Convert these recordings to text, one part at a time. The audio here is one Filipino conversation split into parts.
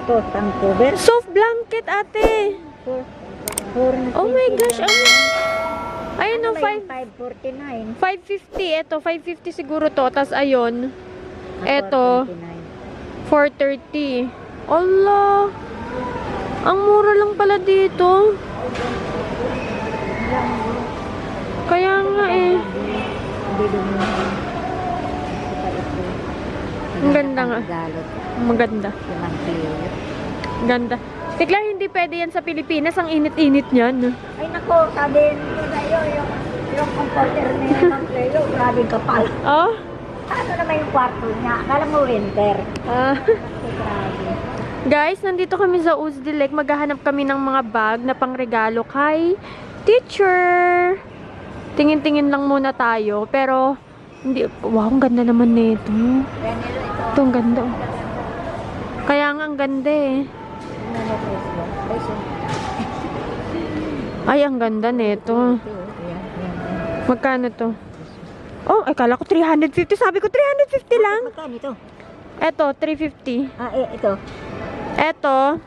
to, Vancouver. Soft blanket, ate. Oh my gosh, ano? Ayun o, 549. 550. Ito, 550 siguro to. Tapos ayun. Ito, 430. Allah. Ang mura lang pala dito. Kaya nga eh. Ang ganda nga. Maganda. Ganda. Tikla, hindi pwede yan sa Pilipinas. Ang init-init niyan. Ay nako, sabi nyo sa'yo, yung comforter na yun ng playo, grabe kapal. Oh? Ano naman yung kwarto niya? Akala mo winter. Grabe. Guys, nandito kami sa Usdi Lake. Maghahanap kami ng mga bag na pangregalo kay teacher. Tingin-tingin lang muna tayo. Pero, hindi. Wow, ang ganda naman nito. Ito, ang ganda. Oh. Kaya nga, ang ganda eh. Ay, ang ganda nito. Magkano to? Oh, akala ko 350. Sabi ko 350 lang. Magkano ito? Eto, 350. Ito. Eto,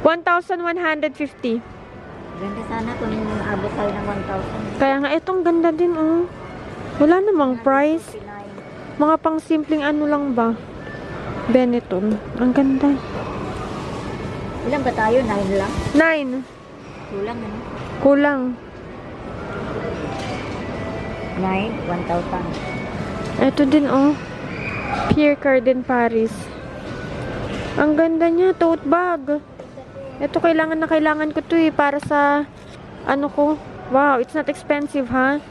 1,150. Ganda sana kung abot tayo ng 1,000. Kaya nga, etong ganda din, oh. Wala namang price. Mga pang simpleng ano lang ba? Benetton. Ang ganda. Ilan ba tayo? 9 lang? 9. Kulang ano? Kulang. 9, 1,000. Eto din, oh. Pierre Cardin Paris. Ang ganda niya, tote bag. Ito, kailangan na kailangan ko to eh, para sa, ano ko. Wow, it's not expensive, ha?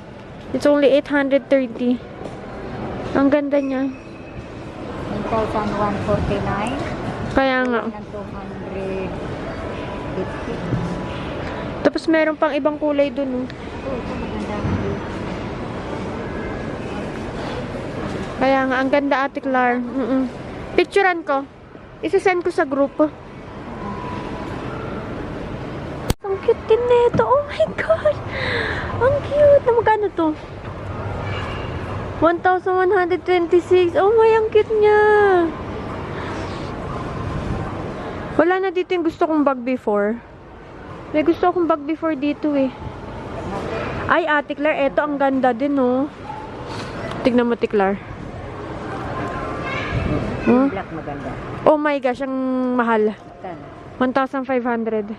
It's only 830. Ang ganda niya. 1,149. Kaya nga. 250. Tapos meron pang ibang kulay dun, oh. Ito maganda. Kaya nga, ang ganda, Ate Clar. Picturean ko. Isasend ko sa grupo. Ang cute din nito. Oh my God. Ang cute. Na magkano to? 1,126. Oh my, ang cute niya. Wala na dito yung gusto kong bag before. May gusto akong bag before dito eh. Ay, Ate Clar, eto ang ganda din, oh. Tignan mo, Ate Clar. Black maganda. Oh my gosh, ang mahal. Magkano? 1,500.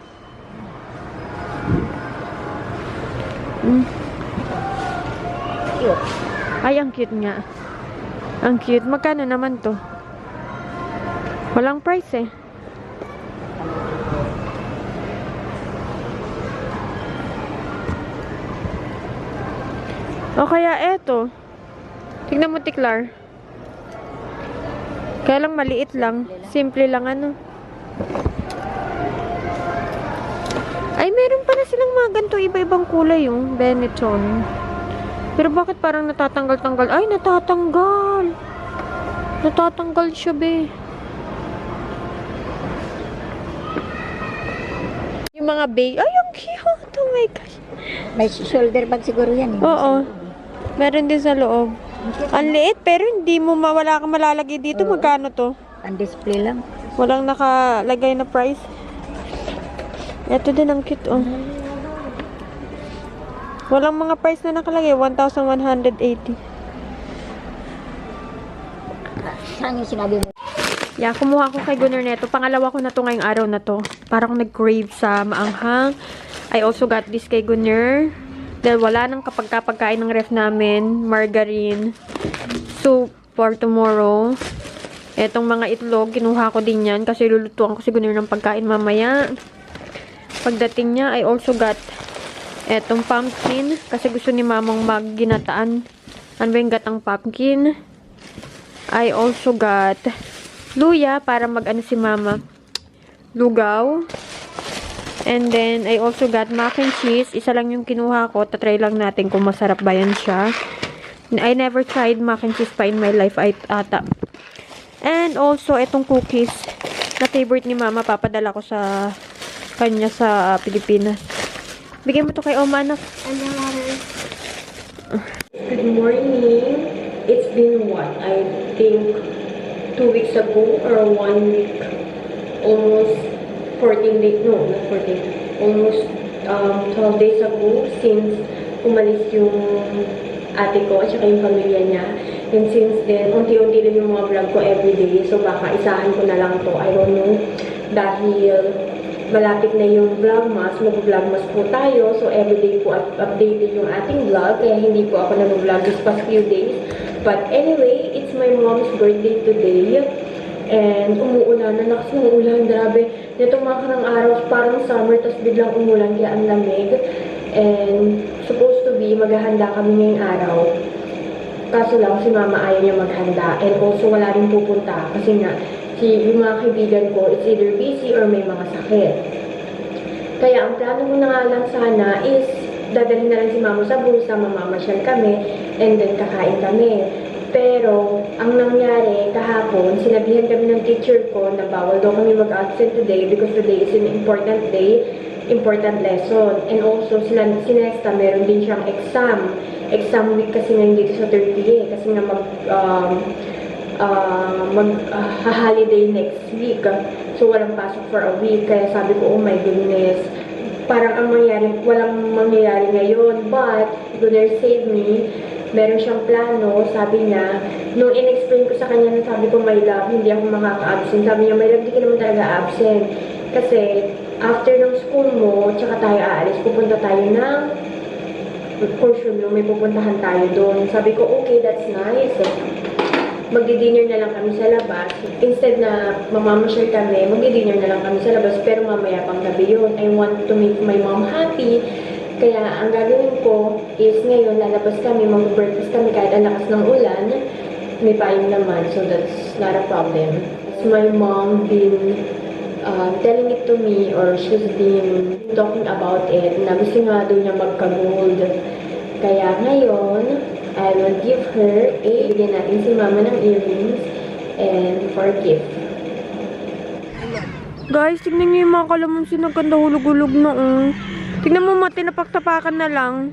Cute. Ay, ang cute nga. Ang cute. Magkano naman to? Walang price eh. O kaya eto. Tignan mo, Tiklar. Kaya lang maliit lang. Simple lang ano. Ay, meron pala silang mga ganito iba-ibang kulay yung Benetton. Pero bakit parang natatanggal-tanggal? Ay, natatanggal. Natatanggal siya, be. Yung mga bag. Ay, ang cute. Oh my gosh. May shoulder bag siguro yan. Oo. Meron din sa loob. Ang liit, pero hindi mo wala kang malalagay dito. Magkano to? Ang display lang. Walang nakalagay na price. Ito din ang cute, oh. Walang mga price na nakalagay. 1,180. Saan yung sinabi mo? Yeah, kumuha ko kay Gunner neto. Pangalawa ko na to ngayong araw na to. Parang nag-crave sa maanghang. I also got this kay Gunner. Dahil wala nang kapagkain ng ref namin. Margarine. Soup for tomorrow. Etong mga itlog, kinuha ko din yan. Kasi lulutuan ko si Gunner ng pagkain mamaya. Pagdating niya, I also got etong pumpkin. Kasi gusto ni mamang mag-ginataan. Ano ba yung gatang pumpkin? I also got luya para mag-ano si mama. Lugaw. And then, I also got mac and cheese. Isa lang yung kinuha ko. Tatry lang natin kung masarap ba yan siya. I never tried mac and cheese pa in my life ata. And also, etong cookies na favorite ni mama. Papadala ko sa kanya sa Pilipinas. Bigyan mo to kay Oma, anak. Good morning. It's been what? I think 2 weeks ago or 1 week almost 14 days, no, not 14, almost 12 days ago since umalis yung ate ko at saka yung pamilya niya. And since then, unti-unti lang yung mga vlog ko everyday. So, baka isahan ko na lang to. I don't know. Dahil malapit na yung vlogmas, mag-vlogmas po tayo. So, everyday po updated yung ating vlog. Kaya hindi po ako nag-vlog this past few days. But anyway, it's my mom's birthday today. And umuulan na, nakas ng ulan, grabe. Nitong mga karang araw, parang summer, tapos biglang umulan, kaya ang lamig. And supposed to be, maghahanda kami ngayong araw. Kaso lang, si mama ayaw niya maghanda. And also, wala rin pupunta. Kasi nga, yung mga kaibigan ko, it's either busy or may mga sakit. Kaya ang plano ko na nga lang sana is, dadalhin na lang si mama sa bulsa, mamamasyal kami, and then kakain kami. Pero, ang nangyari kahapon, sinabihan kami ng teacher ko na bawal daw kami mag-absent today because today is an important day, important lesson. And also, sinesta, meron din siyang exam. Exam week kasi ngayon dito sa Turkey kasi nga holiday next week. So, walang pasok for a week. Kaya sabi ko, oh my goodness, parang ang mangyari, walang mangyayari ngayon. But, gonna save me. Meron siyang plano, sabi niya, nung in-explain ko sa kanya na sabi ko, my love, hindi ako makaka-absent. Sabi niya, my love, di ka naman talaga absent. Kasi, after ng school mo, tsaka tayo aalis, pupunta tayo ng portion mo, may pupuntahan tayo doon. Sabi ko, okay, that's nice. Magdi-dinner na lang kami sa labas. Instead na mamamasyal kami, magdi-dinner na lang kami sa labas, pero mamaya pang gabi yun. I want to make my mom happy. Kaya, ang gagawin ko is ngayon, lalabas kami, mag-breakfast kami kahit ang lakas ng ulan. May payong naman, so that's not a problem. My mom been telling it to me, or she's been talking about it, na gusto nga doon niya magka-gold. Kaya ngayon, I will give her bigyan natin si mama ng earrings and for gift. Guys, tignan niyo yung mga kalamansi nagkanda hulog-hulog na Tignan mo mati, napagtapakan na lang.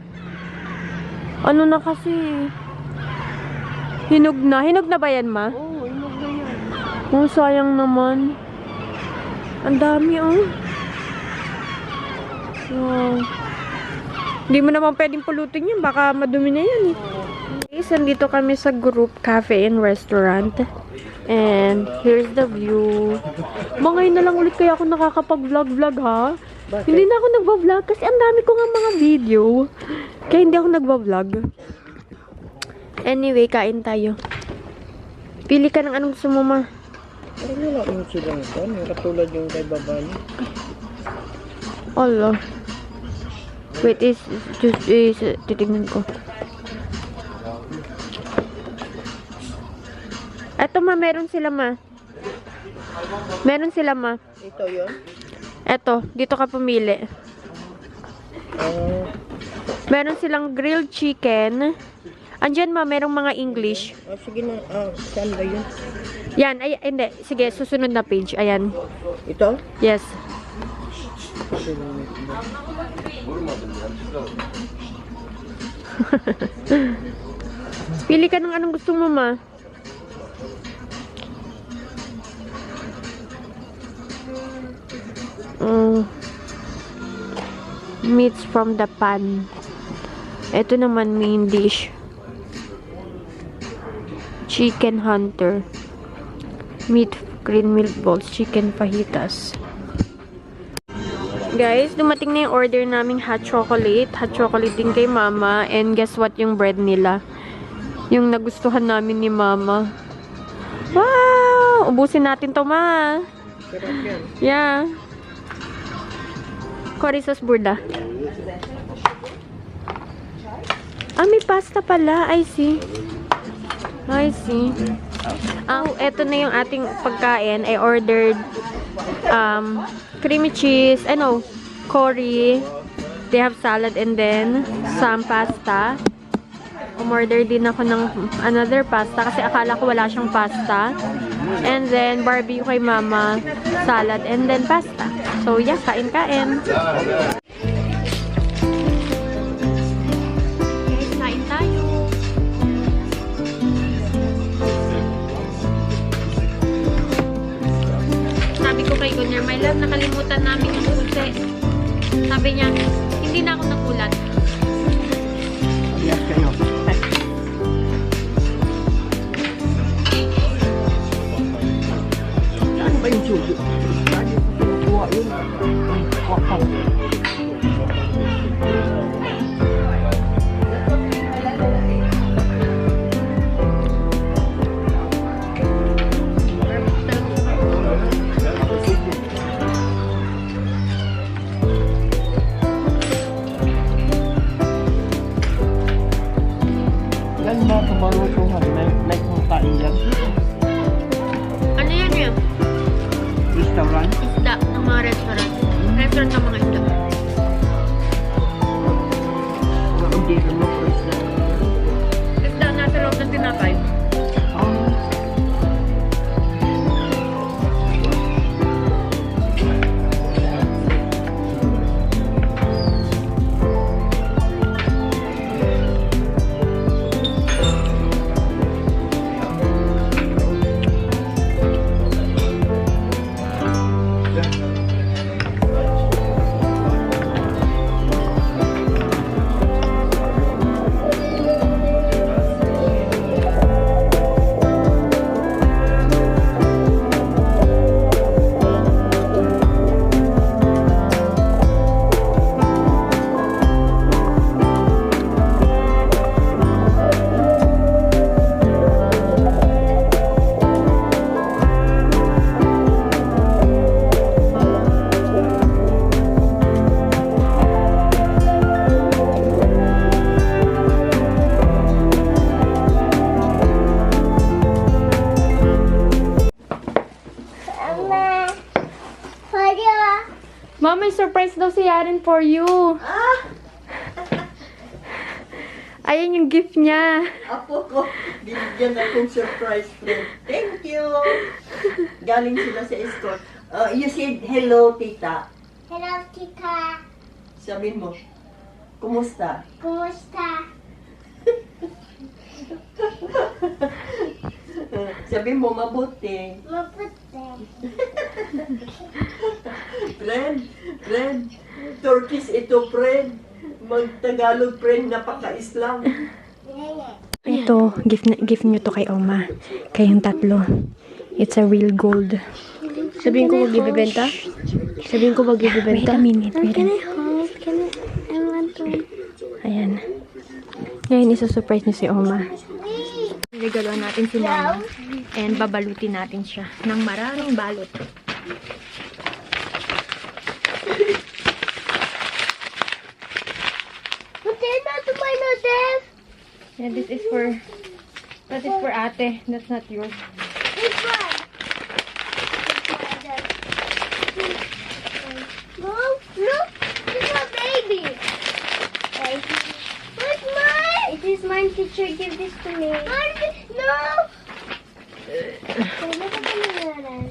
Ano na kasi? Hinog na. Hinog na ba yan, ma? Oo, hinog na yan. Oh, sayang naman. Ang dami, Wow. Hindi mo naman pwedeng pulutin yun. Baka madumi na yan, Guys, andito kami sa group cafe and restaurant. And here's the view. Ngayon na lang ulit kaya ako nakakapag-vlog-vlog, ha? Bakit? Hindi na ako nagva-vlog kasi ang dami ko nga mga video. Kaya hindi ako nagva-vlog. Anyway, kain tayo. Pili ka ng anong gusto mo, ma. Parang wala yung silang ito. Yung katulad yung kay Babani. Allah. Wait, titignan ko. Eto, ma, meron sila, ma. Meron sila, ma. Ito yun? Eto, dito ka pumili. Meron silang grilled chicken. Andyan, ma, merong mga English. Sige na. Saan ba yun? Yan, ay, hindi. Sige, susunod na page. Ayan. Ito? Yes. Pili ka ng anong gusto mo, ma. Meats from the pan. Ito naman main dish. Chicken hunter. Meat green milk balls. Chicken fajitas. Guys, dumating na yung order naming hot chocolate. Hot chocolate din kay mama. And guess what yung bread nila? Yung nagustuhan namin ni mama. Wow! Ubusin natin to, ma. Sarap yan. Yeah. Corisos burda. May pasta pala. I see. Eto na yung ating pagkain. I ordered creamy cheese, curry. They have salad and then some pasta. Umorder din ako ng another pasta kasi akala ko wala siyang pasta. And then barbecue kay mama, salad and then pasta. So yeah, kain-kain. Kain tayo. Sabi ko kay Gunner hindi na ako nagulat. Yes kayo. Saan ba yung suyo? Saan yung kinukuha yun? Wow. Yan ba tumalutuhan? May kung kain yan? Ano yan yun? Restaurant? Isda ng mga restaurant. Restaurant ng mga isda. Hindi rin mo po isda. Isda nasa loob ng tinapay. Mom, may surprise daw si Yaren for you. Ayan yung gift niya. Apo ko, binigyan akong surprise friend. Thank you! Galing sila sa escort. You said, hello, tita. Hello, tita. Sabihin mo, kumusta? Kumusta? Sabihin mo, mabuti. Mabuti. Friend, Turkish ito, friend. Mag-Tagalog, friend, napaka-Islam. Ito, gift niyo to kay Oma. Kayong tatlo. It's a real gold. Sabihin ko wag ibibenta? Sabihin ko wag ibibenta? Wait a minute, wait a minute. hold? I want to. Ayan. Ngayon, isusurprise niyo si Oma. Regaloan natin si Mama. And babalutin natin siya ng maraming balot. Yeah, this is for... That is for ate. That's not yours. This one. Look, look, it's a baby. What's mine? It is mine, teacher. Give this to me. No.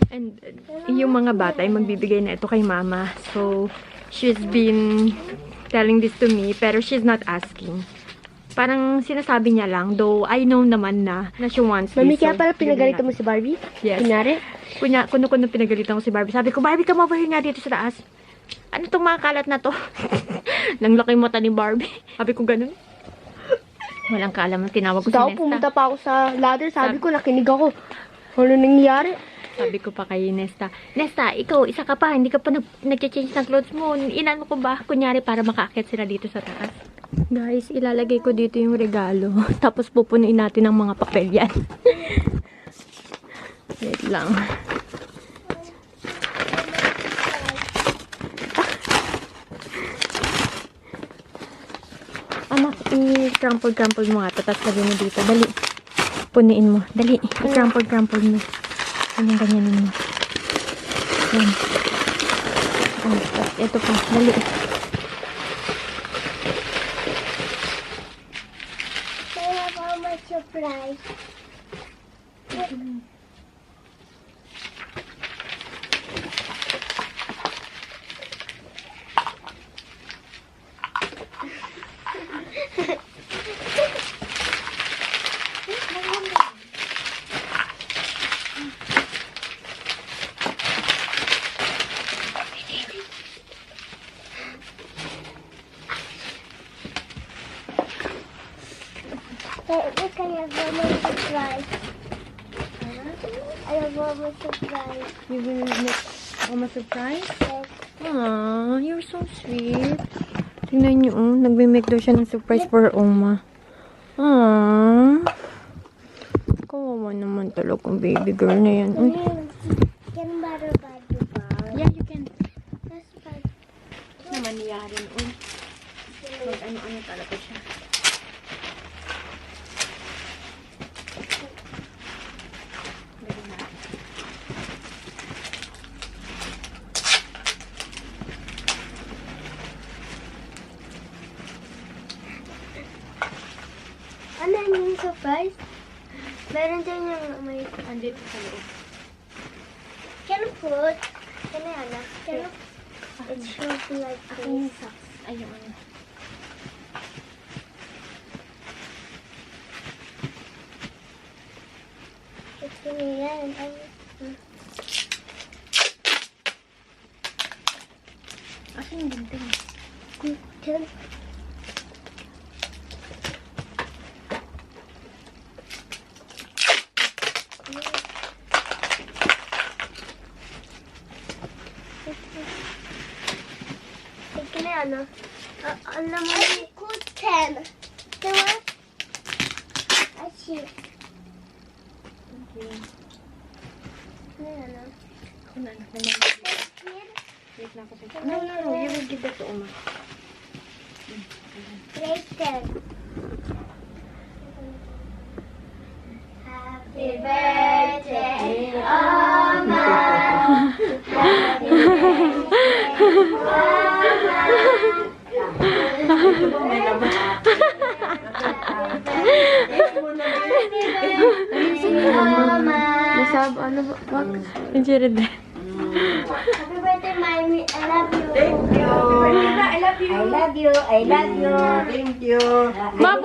And yung mga bata ay magbibigay na ito kay Mama. So, she's been telling this to me, pero she's not asking. Parang sinasabi niya lang, though I know naman na she wants Mami, this. kaya pala bigyan pinagalitan mo natin. si Barbie? Yes. Kunyari? Kuno pinagalitan ko si Barbie. Sabi ko, Barbie, come over here nga dito sa taas. Ano itong mga kalat na to? Nang laki mata ni Barbie. Sabi ko ganun. Walang kaalam. Tinawag ko si Tao, Nesta. pumunta pa ako sa ladder. Sabi ko, nakinig ako. Ano nangyari? Sabi ko pa kay Nesta, Nesta, ikaw, isa ka pa. Hindi ka pa nag-change ng clothes mo. Inano ko ba? Kunyari, para makaakyat sila dito sa taas. Guys, ilalagay ko dito yung regalo. Tapos pupunuin natin ng mga papel yan. Wait lang. Anak, i-crumple mo nga. Tapos lagay mo dito. Dali. Punuin mo. Dali. I-crumple mo. Ganyan-ganyanin mo. Yan. Oh, tapos ito pa. Dali. I have all my surprise. Look, I have one more surprise. I have one more surprise. You will make Oma surprise? Yes. Aww, you're so sweet. Tingnan niyo, oh. Nagme-make daw siya ng surprise for Oma. Aww. Kawawa naman talagang baby girl na yan. Uy. Can butter by the bar. Yeah, you can. That's fine. Naman niya rin, uy. Mag-ano-ano talaga siya. Ano yung surprise? Meron din yung may... Andito sa loob. Can I put? Can I, Anna? Can I? It should be like this. Ayun. Ito na yan. Asan yung ginting? Can Ano? Alam mo ni Kuten. Diba? Achi. Okay. Ano? Ako na, anak na. Wait lang ako sa... No, you will give that to Oma. Later. Happy birthday, Oma. Happy Nasab, ano ba? Wag. Injured. Happy birthday, Mommy. I love you. Thank you. I love you. I love you. I love you. Thank you. Ma,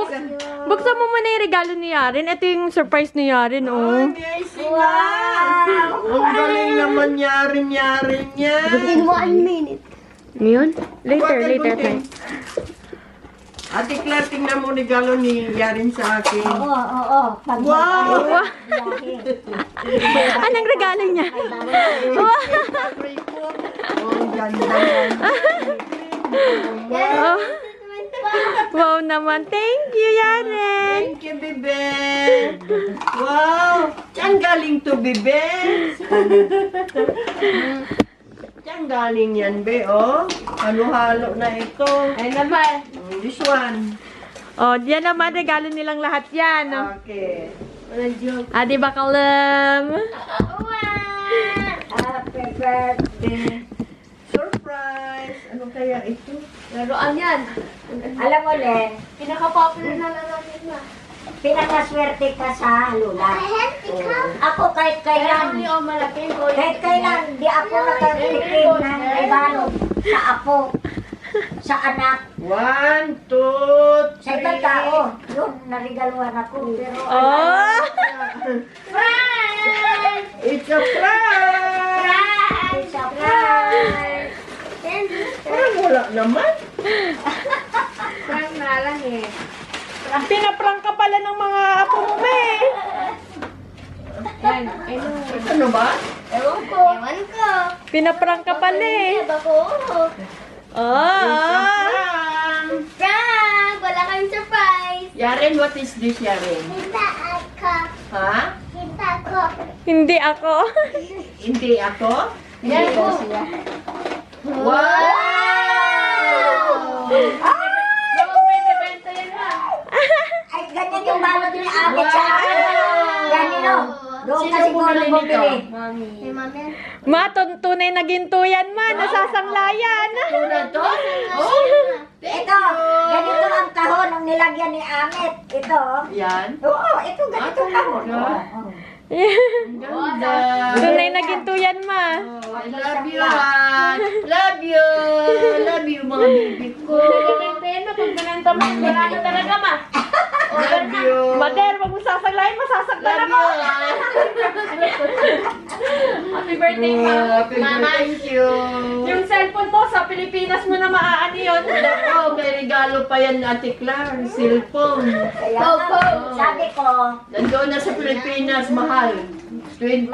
buksan mo muna yung regalo ni Yaren. Ito yung surprise ni Yaren, oh. Ay, may sila. Ang galing naman Yarin niya. In 1 minute. Ngayon? Later. Ate Claire, tingnan mo regalo ni Yarin sa akin. Oo. Pag Wow! Anong regalo niya? Oh, ang ganda yan. Oh. Wow naman. Thank you, Yaren. Thank you, bebe. Wow! Saan galing to, bebe? Saan galing yan, be, oh? Halo-halo na ito. Ay naman. This one. Oh, diyan naman. Regalo nilang lahat yan. Oh. Okay. Adi ba, Kalam? Happy birthday. Surprise! Ano kaya ito? Laruan yan. Alam mo, Len, Pinaka-popular na natin na. pinakaswerte ka sa lula. Ako kahit kailan, kahit kailan, di ako nakatikim ng regalo sa apo, sa anak, 1, 2, 3. sa ibang tao. Yun, narigaluhan ako. Pero Oh! It's a prank! it's a prize. Parang wala naman. Prank na lang eh. Pinaprank ka pala ng mga apo mo, eh. Yan, Ano ba? Ewan ko. Pinaprank ka pala, eh. Ako. Oh! Prank! Wala kang surprise. Yaren, what is this, Yaren? Kita ako. Ha? Kita ko. Hindi ako. Hindi ako? yan po. Wow! Ay, ganyan yung balot ni Abit sa akin. Ganyan o. Doon ka siguro bumili. Hey, Mami. Ma, tunay na ginto yan, ma. Nasasanglayan. Una to? Oh, Ito, ganito ang kahon ang nilagyan ni Amit. Ito. yan. Oo, ito ganito ang kahon. Ganda. Tunay na ginto yan, ma. Oh, I love you, ha? Love you. Love you, mga baby ko. Love you. Mader, wag mo sasanglayan. Masasaglan Love ako. you. Happy birthday, ma. Happy birthday. Thank you. Yung cellphone po, sa Pilipinas mo na maaani yun. Oh, may regalo Nanalo pa yan Ate Clar, cellphone. Kaya nga, sabi ko, Nandoon na sa Pilipinas, mahal. 20,000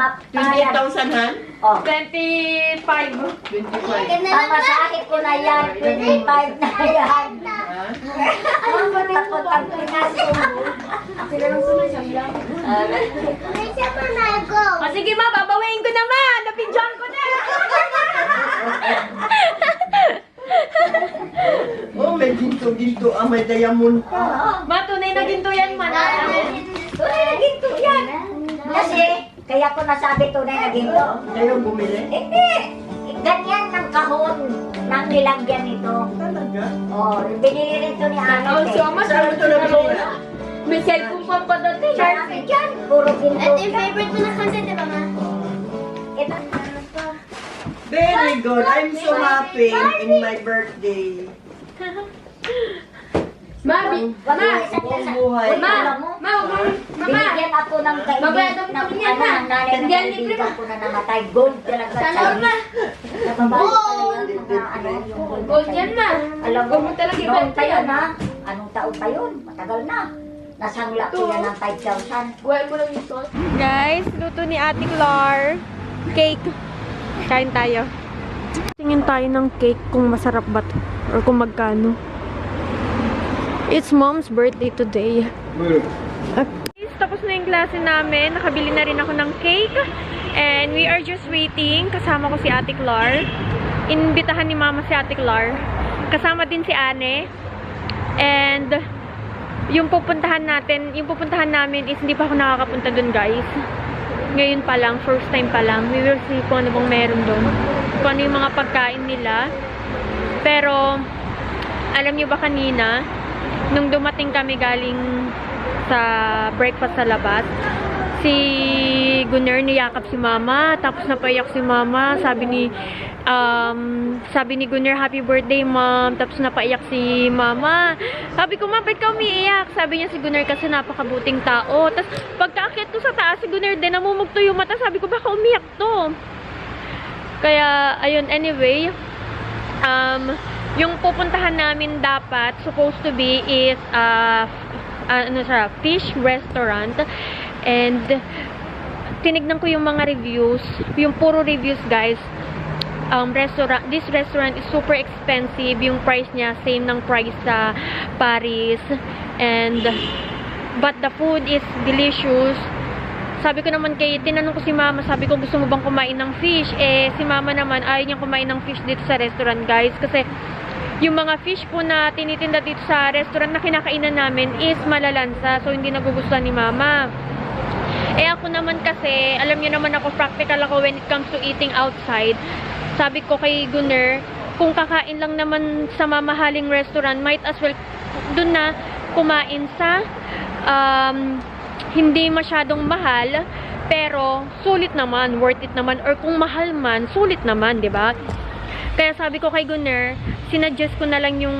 han? oh, 25. 25. pamasahe ko na yan, 25 na yan. Ha? Takot ang Pinas ko. O sige ma, babawiin ko naman. Napidyan ko na. Oh, may ginto-ginto. Ah, may diamond pa. Ma, tunay na ginto yan man. Ginto yan. Kasi, kaya ko nasabi tunay na ginto. Kayo bumili? Hindi. Ganyan ng kahon nang nilagyan nito. Talaga? Oh, binili rin ito ni Ate. Saan ito nabili? May cellphone pa pa dati. Marami dyan. Puro ginto. Ito yung favorite mo na kanta, di ba, ma? Ito. Very good. I'm so happy in my birthday. Mami, Wag mo isang Buong isa. buhay. Uy, alam mo, binigyan ako ng Magbayad ng ako ng yan, ma. ng nanay ng Hindi yan libre, kaibigan ko na namatay. Gold talaga. Sana, Chinese. ma. Nababago pala yun, mga ano, yung gold. Gold yan na. Alam mo, Gold mo talaga noong ibenta tayo yan. na, anong taon pa yun? Matagal na. Nasangla ko yan ng 5,000. Buhay mo lang yung sauce. Guys, luto ni Ate Clar. Cake. Kain tayo. Tingin tayo ng cake kung masarap ba to or kung magkano. It's mom's birthday today. Okay, tapos na yung klase namin. Nakabili na rin ako ng cake. And we are just waiting. Kasama ko si Ate Clar. Inbitahan ni Mama si Ate Clar. Kasama din si Ane. And yung pupuntahan namin is hindi pa ako nakakapunta dun, guys. Ngayon pa lang, first time pa lang. We will see kung ano bang meron dun. Kung ano yung mga pagkain nila. Pero, alam nyo ba kanina, nung dumating kami galing sa breakfast sa labas, si Gunner niyakap si Mama, tapos napaiyak si Mama. Sabi ni Gunner, happy birthday, Mom. Tapos napaiyak si Mama. Sabi ko, Ma, ba't ka umiiyak? Sabi niya si Gunner kasi napakabuting tao. Tapos pagkaakyat ko sa taas, si Gunner din namumugto yung mata. Sabi ko, baka umiyak to. Kaya, ayun, anyway, yung pupuntahan namin dapat, supposed to be is, fish restaurant. And, tinignan ko yung mga reviews, yung puro reviews, guys. This restaurant is super expensive. Yung price niya, same ng price sa Paris. But the food is delicious. Sabi ko naman tinanong ko si Mama, sabi ko, gusto mo bang kumain ng fish? Eh, si Mama naman, ayaw niyang kumain ng fish dito sa restaurant, guys. Kasi, yung mga fish po na tinitinda dito sa restaurant na kinakainan namin is malalansa. So, hindi nagugustuhan ni Mama. Eh, ako naman kasi, alam niyo naman ako, practical ako when it comes to eating outside. Sabi ko kay Gunner, kung kakain lang naman sa mamahaling restaurant, might as well dun na kumain sa hindi masyadong mahal, pero sulit naman, worth it naman, or kung mahal man, sulit naman, 'di ba? Kaya sabi ko kay Gunner, sinuggest ko na lang yung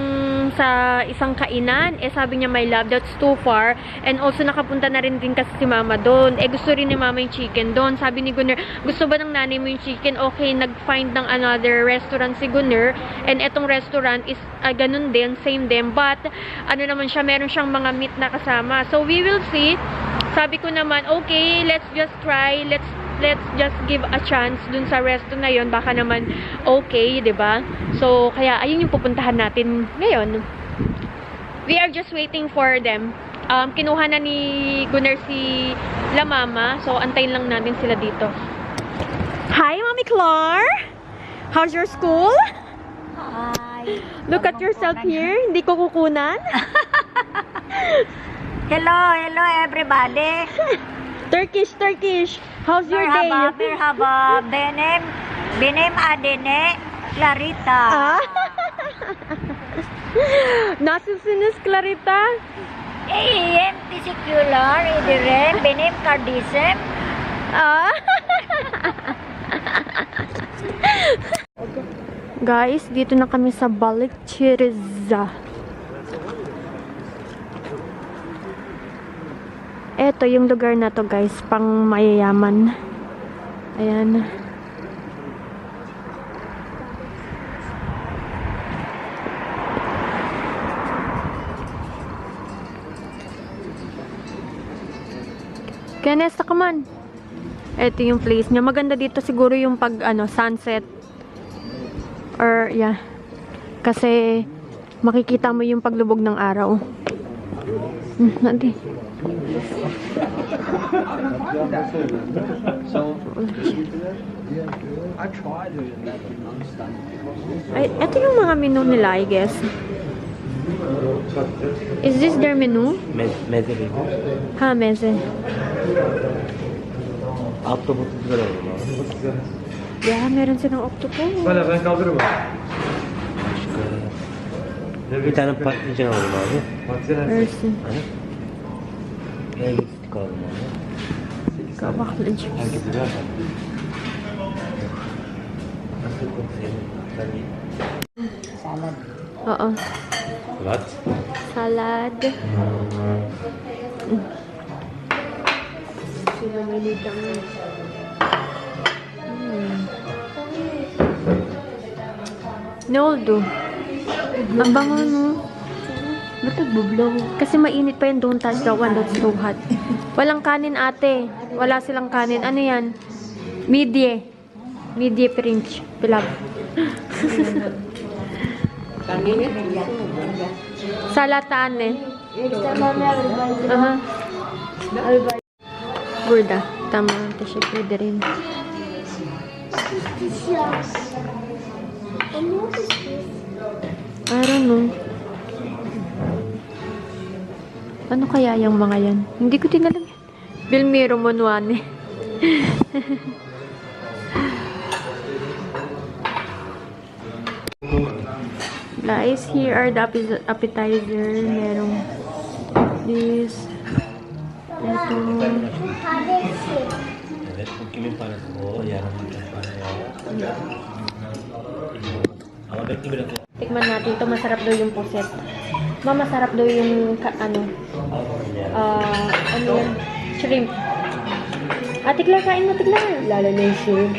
sa isang kainan. Eh, sabi niya, my love, that's too far. And also, nakapunta na rin din kasi si Mama doon. Eh, gusto rin ni Mama yung chicken doon. Sabi ni Gunner, gusto ba ng nanay mo yung chicken? Okay, nag-find ng another restaurant si Gunner. And etong restaurant is ganun din, same din. But, ano naman siya, meron siyang mga meat na kasama. So, we will see. Sabi ko naman, okay, let's just try. Let's just give a chance dun sa resto na yon, baka naman okay, 'di ba? So kaya ayun yung pupuntahan natin ngayon. We are just waiting for them. Kinuha na ni Gunner si La Mama, so antayin lang natin sila dito. Hi, Mommy Clar. How's your school? Hi. Look at yourself here. Hindi ko kukunan. Hello everybody. Turkish. How's your day? Merhaba, benim adene Clarita. Nasılsınız Clarita? İyiyim, teşekkürler ederim. Benim kardeşim. Guys, dito na kami sa Balıkçıraza. Eto yung lugar na to, guys, pang mayayaman. Ayan. Kaya Nesta, come on. Ito yung place niya. Maganda dito siguro yung pag, sunset. Or, yeah. Kasi, makikita mo yung paglubog ng araw. Nanti. Ay, ito yung mga menu nila, I guess. Is this their menu? Meze Ha, meze. Ahtapot'u güzel oldu lan. Yeah, meron silang octopus. Böyle ben kaldırırım. Bir tane patlıcan alalım abi. Patlıcan Mercy. Ne gittik alalım abi. Kabaklı chips. Herkese ver mi? Nasıl kokuyor? Ben yiyeyim. Salad. Oo. What? Salad. Sinamili kami. Noldo. Ang bango, no? Ba't nagbublaw? Kasi mainit pa yun. Don't touch the one that's so hot. Walang kanin, ate. Wala silang kanin. Ano yan? Midye. Midye pirinch. Pilag. Salataan eh. Aha. Burda. Tama. Ito siya pwede rin. I don't know. Ano kaya yung mga yan? Hindi ko din alam yan. Bilmiro Monwane. Guys, here are the appetizer. Merong this. Ito. Evet, bu kimin parası? O yarın bir para ya. Ama bekle bir dakika. Tikman natin. Ito masarap daw yung puset. Masarap daw yung ano yan? Shrimp. Tikla, kain mo, tikla. Lalo na yung shrimp.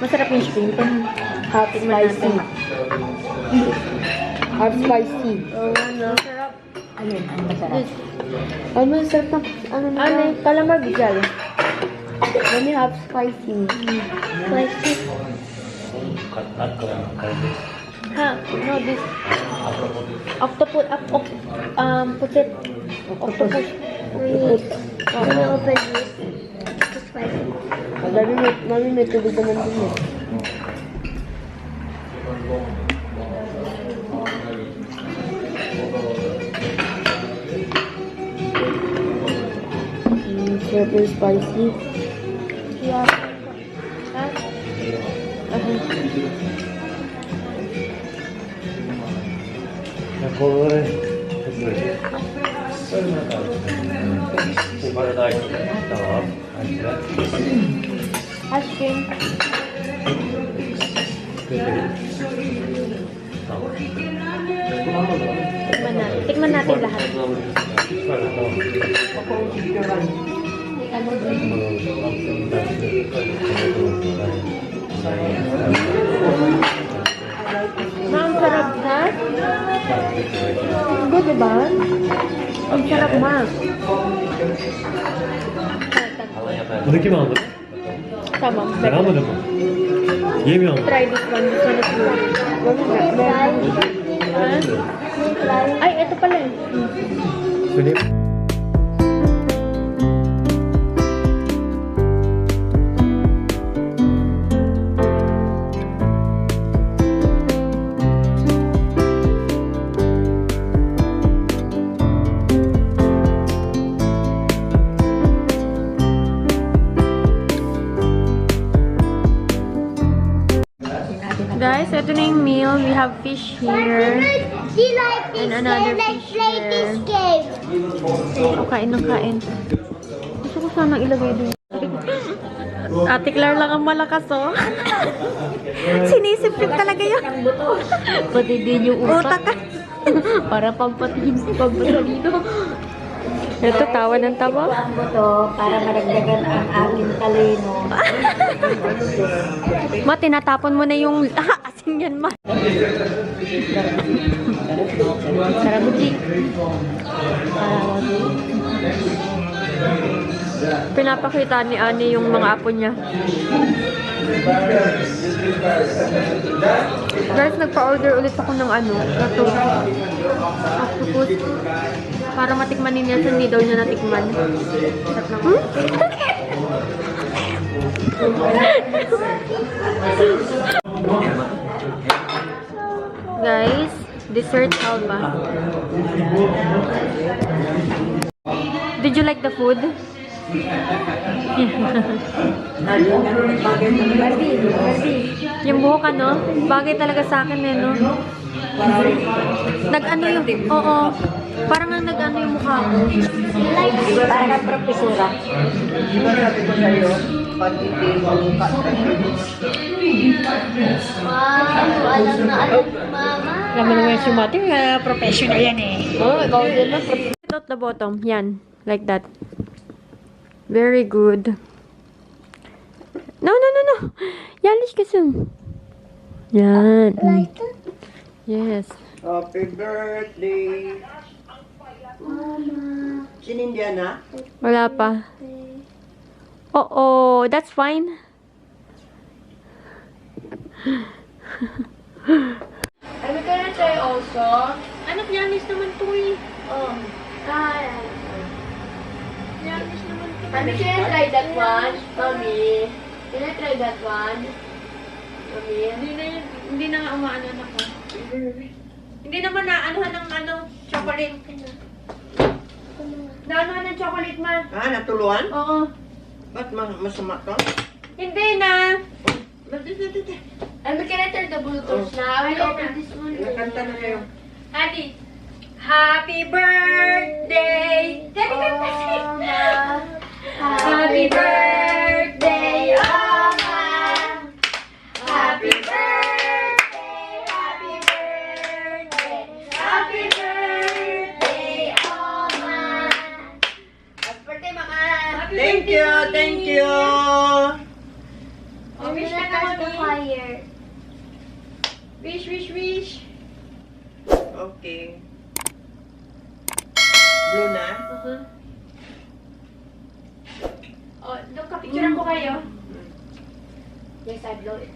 Masarap yung shrimp. Hot spicy. Hot spicy. Masarap. Ayun, ang masarap. Masarap na. Ano? Calamar bigal. Mami hot spicy. Spicy. At kalan kardeş. Ha? No, this. Octopus. Pusit. Octopus. Can you open this? Mami may tubig naman din eh. Super spicy. Yeah. Ya kolları kısır. Bu para daha iyi. Tamam. Hadi. Ice cream. Tamam. Tikman natin lahat. Ang sarap ha? Good, diba? Ang sarap ma. Bunu kim aldı? Tamam. Sen almadın mı? Yemiyor musun? Try this one. This one is good. Ha? Ay, ito pala eh. Söyleyeyim. Guys, ito na yung meal. We have fish here. Do you like this And another game? Let's fish play there. this game. Kain ng kain. Gusto ko sanang ilagay doon. Ate Claire lang ang malakas, oh. Sinisipip talaga yun. Pati din yung Utak ka. para pampatalino. Ito, tawa ng tawa. Ang buto para maragdagan ang aking talino. Ma, tinatapon mo na yung asin yan, ma. Sarap, Uji. Pinapakita ni Ani yung mga apo niya. Guys, nagpa-order ulit ako ng ano, ito, octopus. Para matikman ni Nelson, hindi daw niya natikman. Hmm? Guys, dessert halva. Did you like the food? Yung buhok ano, bagay talaga sa akin eh, no? Nag-ano yung, oo, parang ang nag-ano yung mukha ko. Parang ang profesora. Di ba sabi ko sa'yo, pag-ibig mo ka. Wow, alam na alam, Mama. Alam mo naman si Mati, professional yan eh. Oh, ikaw din na. At the bottom, yan, like that. Very good. No. Yalish ka soon. Yan. Lighter? Yes. Happy birthday! Mama. Sinindiana? Wala pa. Oo, that's fine. Are we gonna try also? Anak, yanis naman to eh. Oh. Hi. Yanis naman to. Mommy, can I try that one? Mommy. Can I try that one? Mommy. Hindi na nga umaano anak ko. Hindi naman na anuhan ng ano, chocolate. Naanuhan ng chocolate man. Ah, natuluan? Oo. Ba't masama to? Hindi na. Mommy, can I turn the Bluetooth now? I will open this one. Nakanta na kayo. Adi. Happy birthday! Mama. Happy birthday, Oma! Happy birthday, happy birthday, happy birthday, Oma! Happy birthday, Mama! Thank you, thank you! Oh, wish ka na, Touch the Mami. fire. Wish. Okay. Blue na? Oh, doon ka, picturean ko kayo. Yes, I blow it.